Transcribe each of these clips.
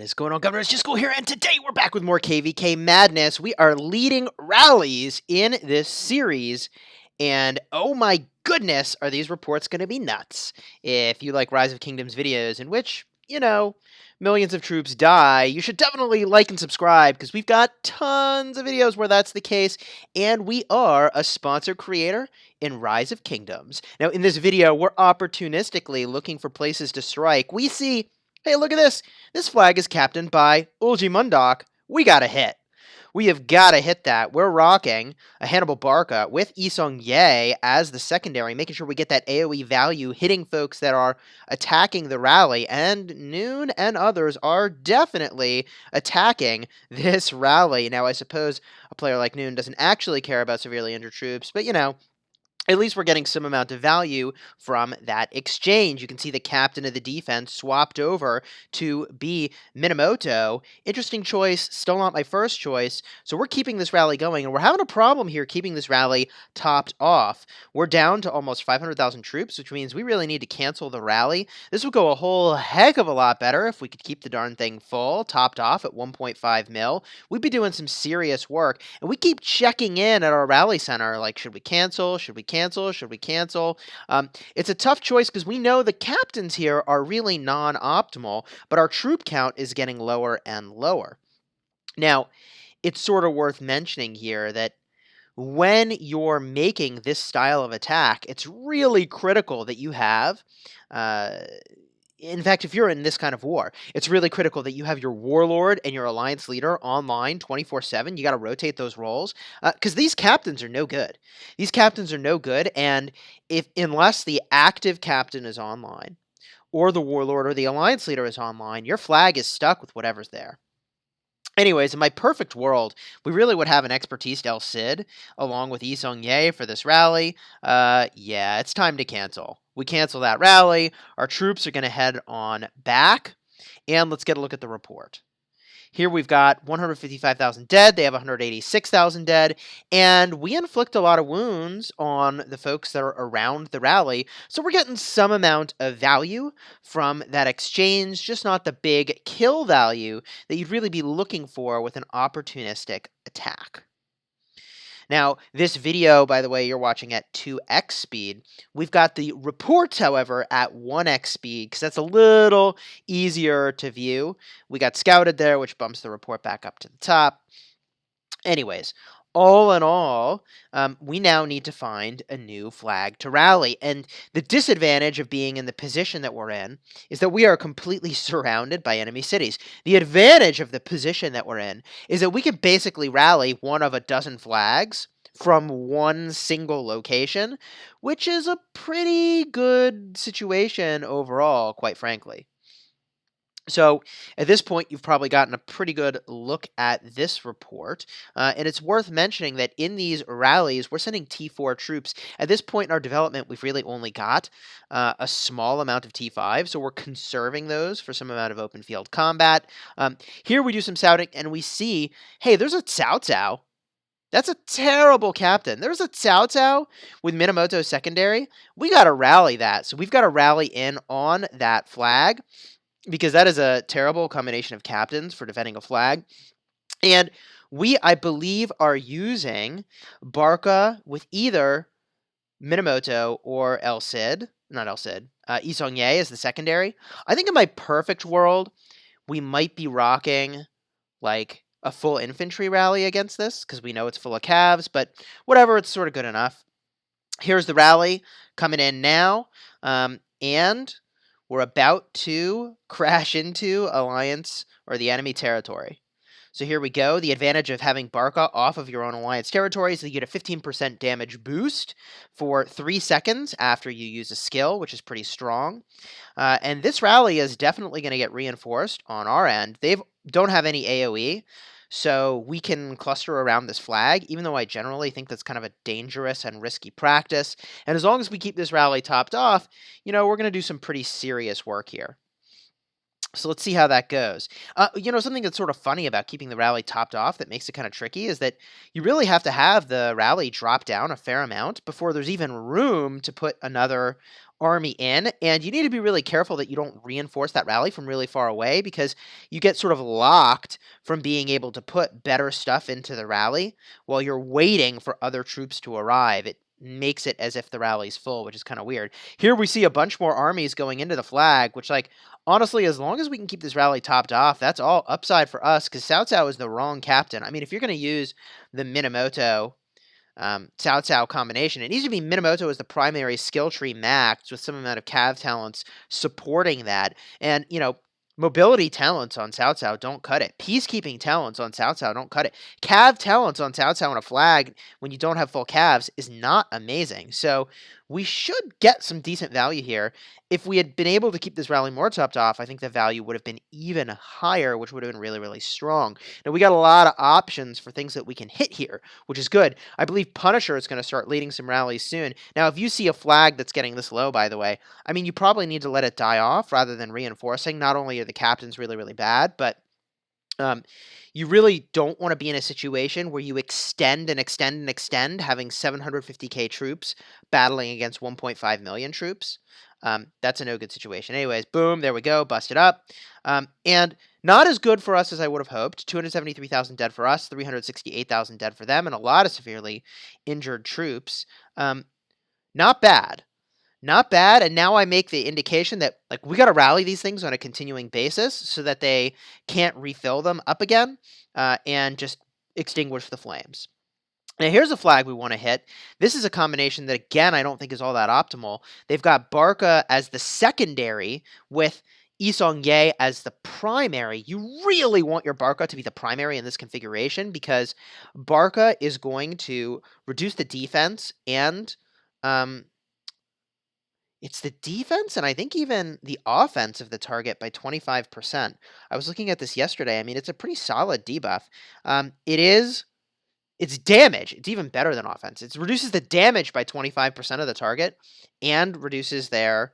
is going on, Governor? It's Chisgule here, and today we're back with more KvK madness. We are leading rallies in this series, and oh my goodness, are these reports going to be nuts. If you like Rise of Kingdoms videos in which, millions of troops die, you should definitely like and subscribe, because we've got tons of videos where that's the case, and we are a sponsored creator in Rise of Kingdoms. Now, in this video, we're opportunistically looking for places to strike. We see, hey, look at this. This flag is captained by Ulji Mundok. We got to hit. We have got to hit that. We're rocking a Hannibal Barca with Isong Ye as the secondary, making sure we get that AoE value, hitting folks that are attacking the rally. And Noon and others are definitely attacking this rally. Now, I suppose a player like Noon doesn't actually care about severely injured troops, but, at least we're getting some amount of value from that exchange. You can see the captain of the defense swapped over to be Minamoto. Interesting choice, still not my first choice. So we're keeping this rally going, and we're having a problem here keeping this rally topped off. We're down to almost 500,000 troops, which means we really need to cancel the rally. This would go a whole heck of a lot better if we could keep the darn thing full, topped off at 1.5 mil. We'd be doing some serious work, and we keep checking in at our rally center, like, should we cancel? Should we cancel? Should we cancel? It's a tough choice because we know the captains here are really non-optimal, but our troop count is getting lower and lower. Now, it's sort of worth mentioning here that when you're making this style of attack, it's really critical that you have in fact, if you're in this kind of war, it's really critical that you have your warlord and your alliance leader online 24/7. You got to rotate those roles because these captains are no good. These captains are no good, and unless the active captain is online, or the warlord or the alliance leader is online, your flag is stuck with whatever's there. Anyways, in my perfect world, we really would have an expertise El Cid along with Isong Ye for this rally. Yeah, it's time to cancel. We cancel that rally. Our troops are going to head on back, and let's get a look at the report. Here we've got 155,000 dead. They have 186,000 dead. And we inflict a lot of wounds on the folks that are around the rally. So we're getting some amount of value from that exchange, just not the big kill value that you'd really be looking for with an opportunistic attack. Now, this video, by the way, you're watching at 2x speed. We've got the report, however, at 1x speed, because that's a little easier to view. We got scouted there, which bumps the report back up to the top. Anyways, all in all, we now need to find a new flag to rally. And the disadvantage of being in the position that we're in is that we are completely surrounded by enemy cities. The advantage of the position that we're in is that we can basically rally one of a dozen flags from one single location, which is a pretty good situation overall, quite frankly. So at this point, you've probably gotten a pretty good look at this report, and it's worth mentioning that in these rallies, we're sending T4 troops. At this point in our development, we've really only got a small amount of T5, so we're conserving those for some amount of open field combat. Here we do some scouting, and we see, hey, there's a Cao Cao. That's a terrible captain. There's a Cao Cao with Minamoto secondary. We got to rally that, so we've got to rally in on that flag, because that is a terrible combination of captains for defending a flag. And we, I believe, are using Barca with either Minamoto or El Cid. Not El Cid. Isong Ye as the secondary. I think in my perfect world, we might be rocking like a full infantry rally against this, because we know it's full of calves, but whatever, it's sort of good enough. Here's the rally coming in now, and we're about to crash into alliance or the enemy territory. So here we go. The advantage of having Barca off of your own alliance territory is that you get a 15% damage boost for 3 seconds after you use a skill, which is pretty strong. And this rally is definitely going to get reinforced on our end. They don't have any AoE, so we can cluster around this flag, even though I generally think that's kind of a dangerous and risky practice. And as long as we keep this rally topped off, we're going to do some pretty serious work here. So let's see how that goes. Something that's sort of funny about keeping the rally topped off that makes it kind of tricky is that you really have to have the rally drop down a fair amount before there's even room to put another army in, and you need to be really careful that you don't reinforce that rally from really far away because you get sort of locked from being able to put better stuff into the rally while you're waiting for other troops to arrive. It makes it as if the rally's full, which is kind of weird. Here we see a bunch more armies going into the flag, which, like, honestly, as long as we can keep this rally topped off, that's all upside for us because Cao Cao is the wrong captain. I mean, if you're going to use the Minamoto Cao Cao combination, it needs to be Minamoto as the primary skill tree max with some amount of Cav talents supporting that. And, mobility talents on Cao Cao don't cut it. Peacekeeping talents on Cao Cao don't cut it. Cav talents on Cao Cao on a flag when you don't have full Cavs is not amazing. So we should get some decent value here. If we had been able to keep this rally more topped off, I think the value would have been even higher, which would have been really, really strong. Now, we got a lot of options for things that we can hit here, which is good. I believe Punisher is going to start leading some rallies soon. Now, if you see a flag that's getting this low, by the way, I mean, you probably need to let it die off rather than reinforcing. Not only are the captains really, really bad, but you really don't want to be in a situation where you extend and extend and extend, having 750k troops battling against 1.5 million troops. That's a no good situation. Anyways, boom, there we go, busted up. And not as good for us as I would have hoped. 273,000 dead for us, 368,000 dead for them, and a lot of severely injured troops. Not bad. Not bad, and now I make the indication that, like, we got to rally these things on a continuing basis so that they can't refill them up again and just extinguish the flames. Now, here's a flag we want to hit. This is a combination that, again, I don't think is all that optimal. They've got Barca as the secondary with Isong Ye as the primary. You really want your Barca to be the primary in this configuration because Barca is going to reduce the defense and it's the defense and I think even the offense of the target by 25%. I was looking at this yesterday. I mean, it's a pretty solid debuff. It's damage. It's even better than offense. It reduces the damage by 25% of the target and reduces their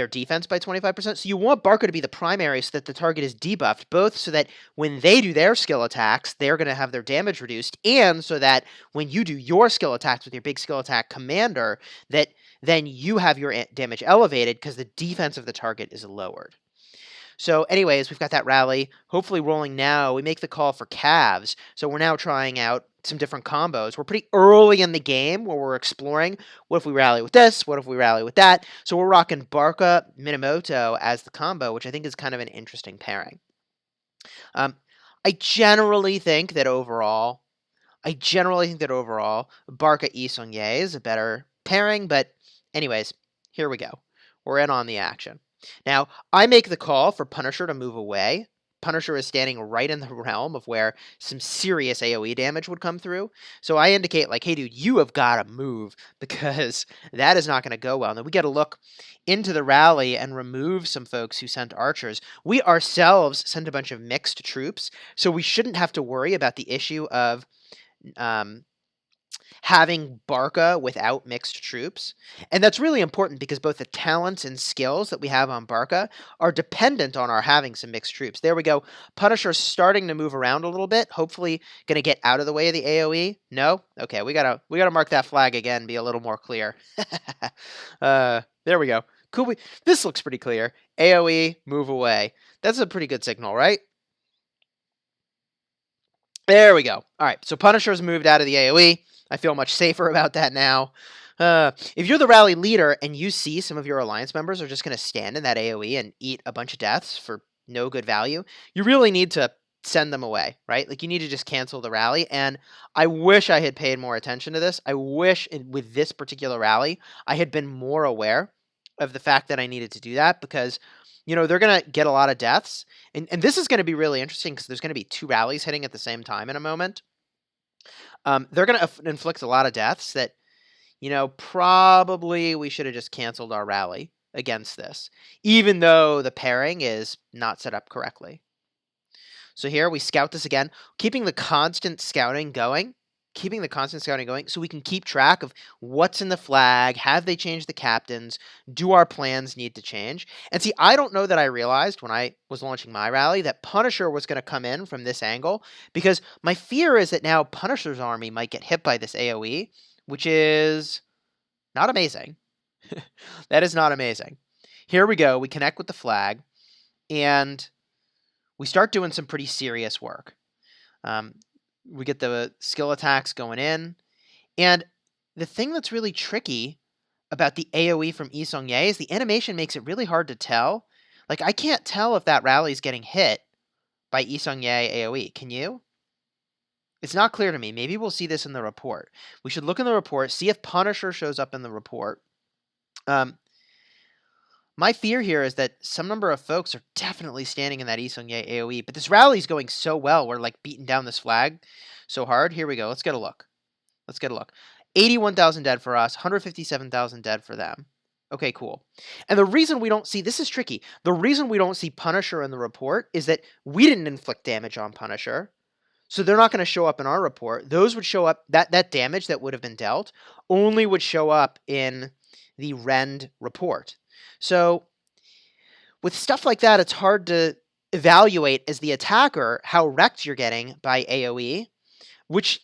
defense by 25%. So you want Barca to be the primary so that the target is debuffed, both so that when they do their skill attacks, they're going to have their damage reduced, and so that when you do your skill attacks with your big skill attack commander, that then you have your damage elevated because the defense of the target is lowered. So anyways, we've got that rally, hopefully rolling now. We make the call for Cavs. So we're now trying out some different combos. We're pretty early in the game where we're exploring, what if we rally with this? What if we rally with that? So we're rocking Barca Minamoto as the combo, which I think is kind of an interesting pairing. I generally think that overall, Barca Isong Ye is a better pairing, but anyways, here we go. We're in on the action. Now, I make the call for Punisher to move away. Punisher is standing right in the realm of where some serious AoE damage would come through. So I indicate, like, hey, dude, you have got to move because that is not going to go well. Now, we got to look into the rally and remove some folks who sent archers. We ourselves sent a bunch of mixed troops, so we shouldn't have to worry about the issue of having Barca without mixed troops. And that's really important because both the talents and skills that we have on Barca are dependent on our having some mixed troops. There we go. Punisher's starting to move around a little bit. Hopefully going to get out of the way of the AoE. No? Okay, we gotta mark that flag again, be a little more clear. There we go. Cool. This looks pretty clear. AoE, move away. That's a pretty good signal, right? There we go. All right, so Punisher's moved out of the AoE. I feel much safer about that now. If you're the rally leader and you see some of your alliance members are just going to stand in that AoE and eat a bunch of deaths for no good value, you really need to send them away, right? Like, you need to just cancel the rally. And I wish I had paid more attention to this. I wish with this particular rally, I had been more aware of the fact that I needed to do that because, they're going to get a lot of deaths. And this is going to be really interesting because there's going to be two rallies hitting at the same time in a moment. They're going to inflict a lot of deaths that, probably we should have just canceled our rally against this, even though the pairing is not set up correctly. So here we scout this again, keeping the constant scouting going so we can keep track of what's in the flag, have they changed the captains, do our plans need to change? And see, I don't know that I realized when I was launching my rally that Punisher was going to come in from this angle, because my fear is that now Punisher's army might get hit by this AoE, which is Not amazing. That is not amazing. Here we go. We connect with the flag, and we start doing some pretty serious work. Um, we get the skill attacks going in, and the thing that's really tricky about the AoE from Yi Seong-Ye is the animation makes it really hard to tell. Like, I can't tell if that rally is getting hit by Yi Seong-Ye AoE. Can you? It's not clear to me. Maybe we'll see this in the report. We should look in the report, see if Punisher shows up in the report. Um, my fear here is that some number of folks are definitely standing in that Yi Seong-Ye AoE, but this rally is going so well. We're like beating down this flag so hard. Here we go. Let's get a look. Let's get a look. 81,000 dead for us, 157,000 dead for them. Okay, cool. And the reason we don't see this is tricky. The reason we don't see Punisher in the report is that we didn't inflict damage on Punisher. So they're not going to show up in our report. Those would show up, that damage that would have been dealt only would show up in the Rend report. So with stuff like that, it's hard to evaluate as the attacker how wrecked you're getting by AoE, which,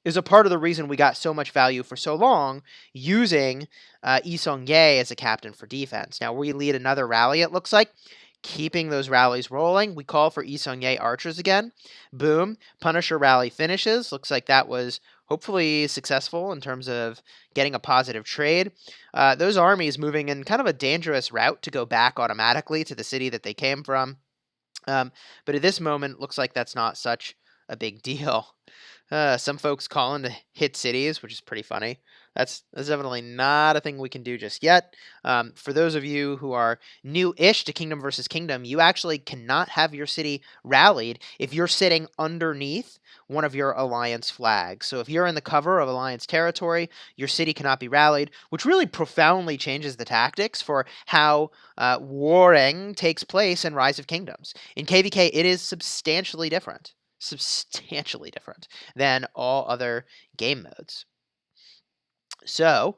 is a part of the reason we got so much value for so long using Yi Seong-Ye as a captain for defense. Now, we lead another rally, it looks like. Keeping those rallies rolling. We call for Yi Seong-Ye archers again. Boom. Punisher rally finishes. Looks like that was hopefully successful in terms of getting a positive trade. Those armies moving in kind of a dangerous route to go back automatically to the city that they came from. But at this moment, looks like that's not such a big deal. Some folks calling to hit cities, which is pretty funny. That's definitely not a thing we can do just yet. For those of you who are new-ish to Kingdom versus Kingdom, you actually cannot have your city rallied if you're sitting underneath one of your alliance flags. So if you're in the cover of alliance territory, your city cannot be rallied, which really profoundly changes the tactics for how warring takes place in Rise of Kingdoms. In KvK, it is substantially different than all other game modes. So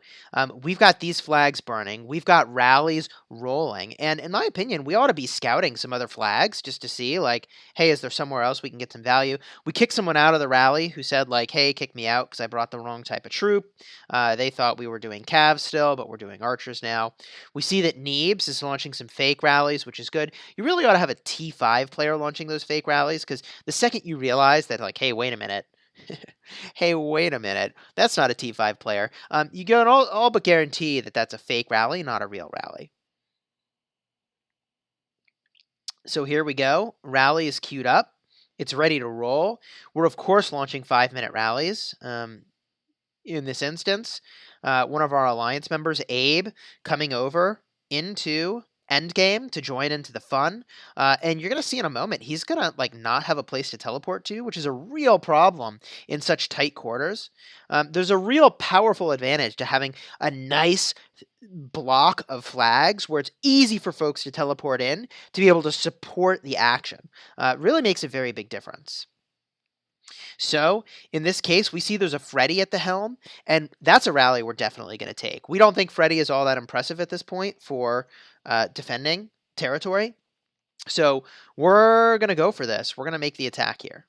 we've got these flags burning. We've got rallies rolling. And in my opinion, we ought to be scouting some other flags just to see, like, hey, is there somewhere else we can get some value? We kicked someone out of the rally who said, like, hey, kick me out because I brought the wrong type of troop. They thought we were doing calves still, but we're doing archers now. We see that Neebs is launching some fake rallies, which is good. You really ought to have a T5 player launching those fake rallies because the second you realize that, like, hey, wait a minute, hey, wait a minute. That's not a T5 player. You can all but guarantee that that's a fake rally, not a real rally. So here we go. Rally is queued up. It's ready to roll. We're, of course, launching 5-minute rallies. In this instance, one of our alliance members, Abe, coming over into endgame to join into the fun, and you're gonna see in a moment he's gonna like not have a place to teleport to, which is a real problem in such tight quarters. There's a real powerful advantage to having a nice block of flags where it's easy for folks to teleport in to be able to support the action. Really makes a very big difference. So, in this case, we see there's a Freddy at the helm, and that's a rally we're definitely going to take. We don't think Freddy is all that impressive at this point for defending territory. So, we're going to go for this. We're going to make the attack here.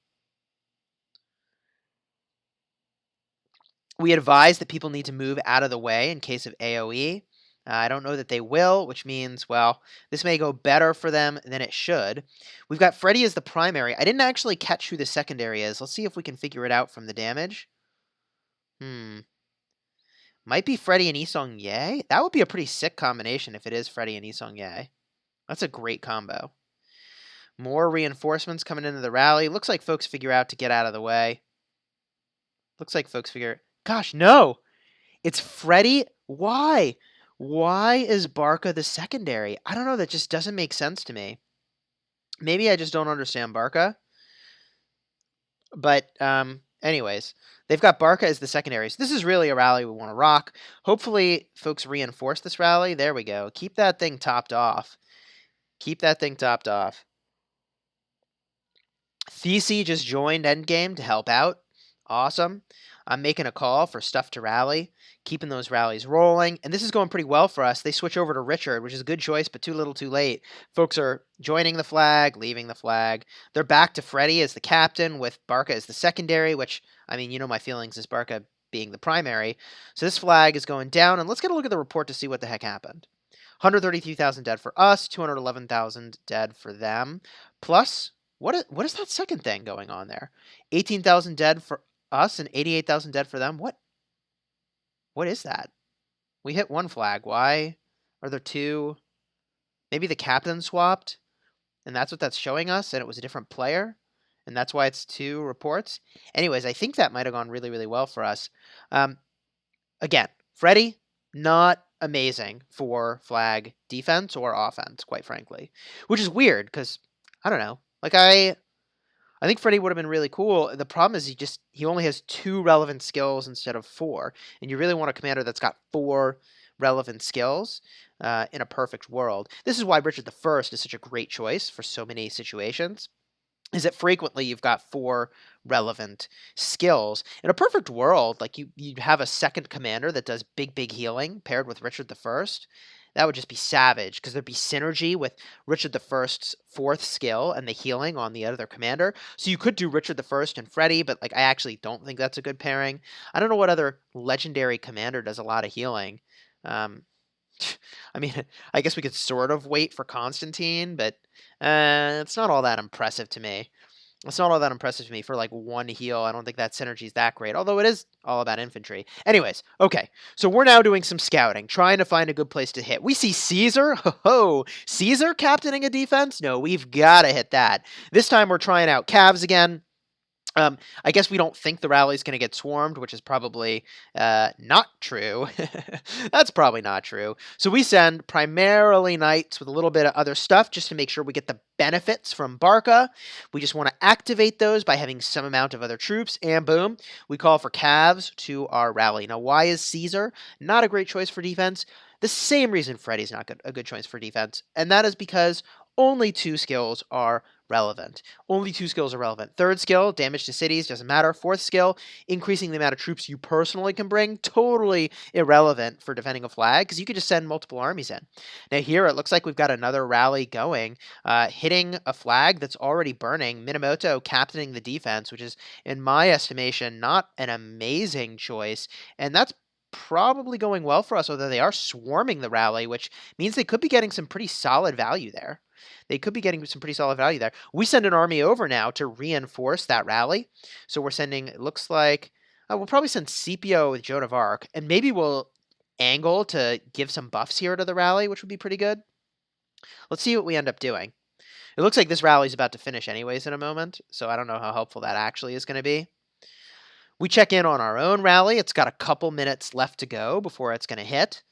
We advise that people need to move out of the way in case of AoE. I don't know that they will, which means, well, this may go better for them than it should. We've got Freddy as the primary. I didn't actually catch who the secondary is. Let's see if we can figure it out from the damage. Might be Freddy and Yi Seong-Ye. That would be a pretty sick combination if it is Freddy and Yi Seong-Ye. That's a great combo. More reinforcements coming into the rally. Looks like folks figure out to get out of the way. Looks like folks figure... Gosh, no! It's Freddy? Why? Why is Barca the secondary? I don't know, that just doesn't make sense to me. Maybe I just don't understand Barca. But, anyways, they've got Barca as the secondary. So this is really a rally we want to rock. Hopefully, folks reinforce this rally. There we go. Keep that thing topped off. Keep that thing topped off. Thesey just joined Endgame to help out. Awesome. I'm making a call for stuff to rally, keeping those rallies rolling, and this is going pretty well for us. They switch over to Richard, which is a good choice, but too little too late. Folks are joining the flag, leaving the flag. They're back to Freddy as the captain with Barca as the secondary, which, I mean, you know my feelings. Is Barca being the primary. So this flag is going down, and let's get a look at the report to see what the heck happened. 133,000 dead for us, 211,000 dead for them. Plus, what is that second thing going on there? 18,000 dead for us and 88,000 dead for them. What is that? We hit one flag. Why are there two? Maybe the captain swapped, and that's what that's showing us, and it was a different player, and that's why it's two reports. Anyways, I think that might have gone really, really well for us. Again, Freddy, not amazing for flag defense or offense, quite frankly, which is weird because I don't know. Like I think Freddy would have been really cool. The problem is he only has 2 relevant skills instead of 4, and you really want a commander that's got 4 relevant skills in a perfect world. This is why Richard I is such a great choice for so many situations. Is that frequently you've got 4 relevant skills. In a perfect world, like you'd have a second commander that does big healing paired with Richard I. That would just be savage because there'd be synergy with Richard I's 4th skill and the healing on the other commander. So you could do Richard I and Freddy, but like I actually don't think that's a good pairing. I don't know what other legendary commander does a lot of healing. I mean, I guess we could sort of wait for Constantine, but it's not all that impressive to me. It's not all that impressive to me for like 1 heal. I don't think that synergy is that great, although it is all about infantry. Anyways, okay, so we're now doing some scouting, trying to find a good place to hit. We see Caesar. Ho-ho! Caesar captaining a defense? No, we've got to hit that. This time we're trying out Cavs again. I guess we don't think the rally is going to get swarmed, which is probably not true. That's probably not true. So we send primarily knights with a little bit of other stuff just to make sure we get the benefits from Barca. We just want to activate those by having some amount of other troops, and boom, we call for Cavs to our rally. Now, why is Caesar not a great choice for defense? The same reason Freddy's not a good choice for defense, and that is because only 2 skills are relevant. Only 2 skills are relevant. 3rd skill, damage to cities, doesn't matter. 4th skill, increasing the amount of troops you personally can bring, totally irrelevant for defending a flag because you could just send multiple armies in. Now here it looks like we've got another rally going, hitting a flag that's already burning. Minamoto captaining the defense, which is, in my estimation, not an amazing choice, and that's probably going well for us, although they are swarming the rally, which means they could be getting some pretty solid value there. We send an army over now to reinforce that rally. So we're sending, it looks like, we'll probably send Scipio with Joan of Arc, and maybe we'll angle to give some buffs here to the rally, which would be pretty good. Let's see what we end up doing. It looks like this rally is about to finish anyways in a moment, so I don't know how helpful that actually is going to be. We check in on our own rally. It's got a couple minutes left to go before it's going to hit.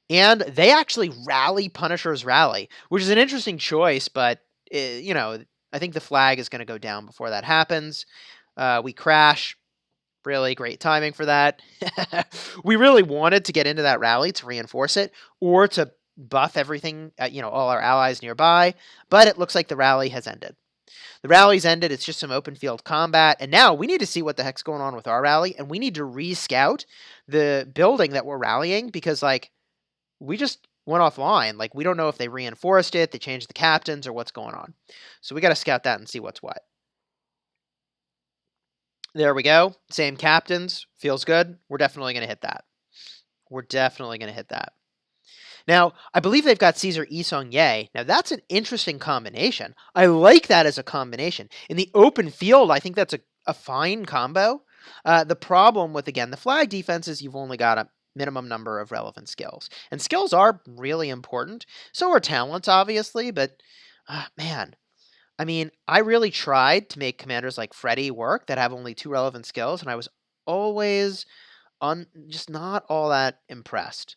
And they actually rally Punisher's rally, which is an interesting choice, but, I think the flag is going to go down before that happens. We crash. Really great timing for that. We really wanted to get into that rally to reinforce it or to buff everything, all our allies nearby, but it looks like the rally has ended. The rally's ended. It's just some open field combat. And now we need to see what the heck's going on with our rally. And we need to re-scout the building that we're rallying because, we just went offline. We don't know if they reinforced it, they changed the captains, or what's going on. So we got to scout that and see what's what. There we go. Same captains. Feels good. We're definitely going to hit that. Now, I believe they've got Caesar Yi Song Ye. Now, that's an interesting combination. I like that as a combination. In the open field, I think that's a fine combo. The problem with, again, the flag defense is you've only got a minimum number of relevant skills. And skills are really important. So are talents, obviously, but, man, I mean, I really tried to make commanders like Freddy work that have only 2 relevant skills, and I was always just not all that impressed.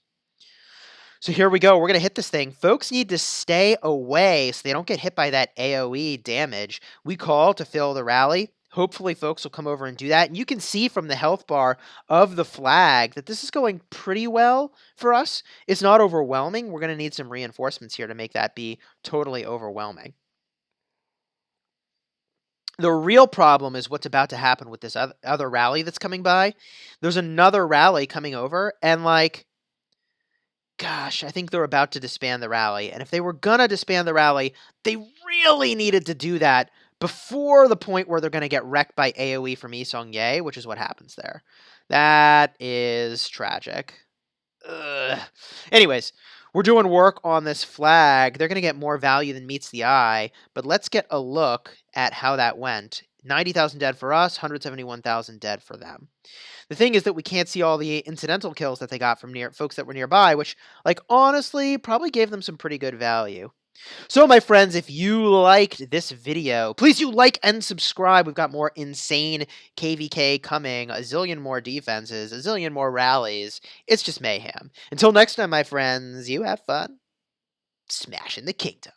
So here we go. We're going to hit this thing. Folks need to stay away so they don't get hit by that AoE damage. We call to fill the rally. Hopefully folks will come over and do that. And you can see from the health bar of the flag that this is going pretty well for us. It's not overwhelming. We're going to need some reinforcements here to make that be totally overwhelming. The real problem is what's about to happen with this other rally that's coming by. There's another rally coming over, and gosh, I think they're about to disband the rally. And if they were going to disband the rally, they really needed to do that before the point where they're going to get wrecked by AoE from Yi Song Ye, which is what happens there. That is tragic. Ugh. Anyways, we're doing work on this flag. They're going to get more value than meets the eye, but let's get a look at how that went. 90,000 dead for us, 171,000 dead for them. The thing is that we can't see all the incidental kills that they got from near folks that were nearby, which, like, honestly, probably gave them some pretty good value. So, my friends, if you liked this video, please do like and subscribe. We've got more insane KvK coming, a zillion more defenses, a zillion more rallies. It's just mayhem. Until next time, my friends, you have fun smashing the kingdom.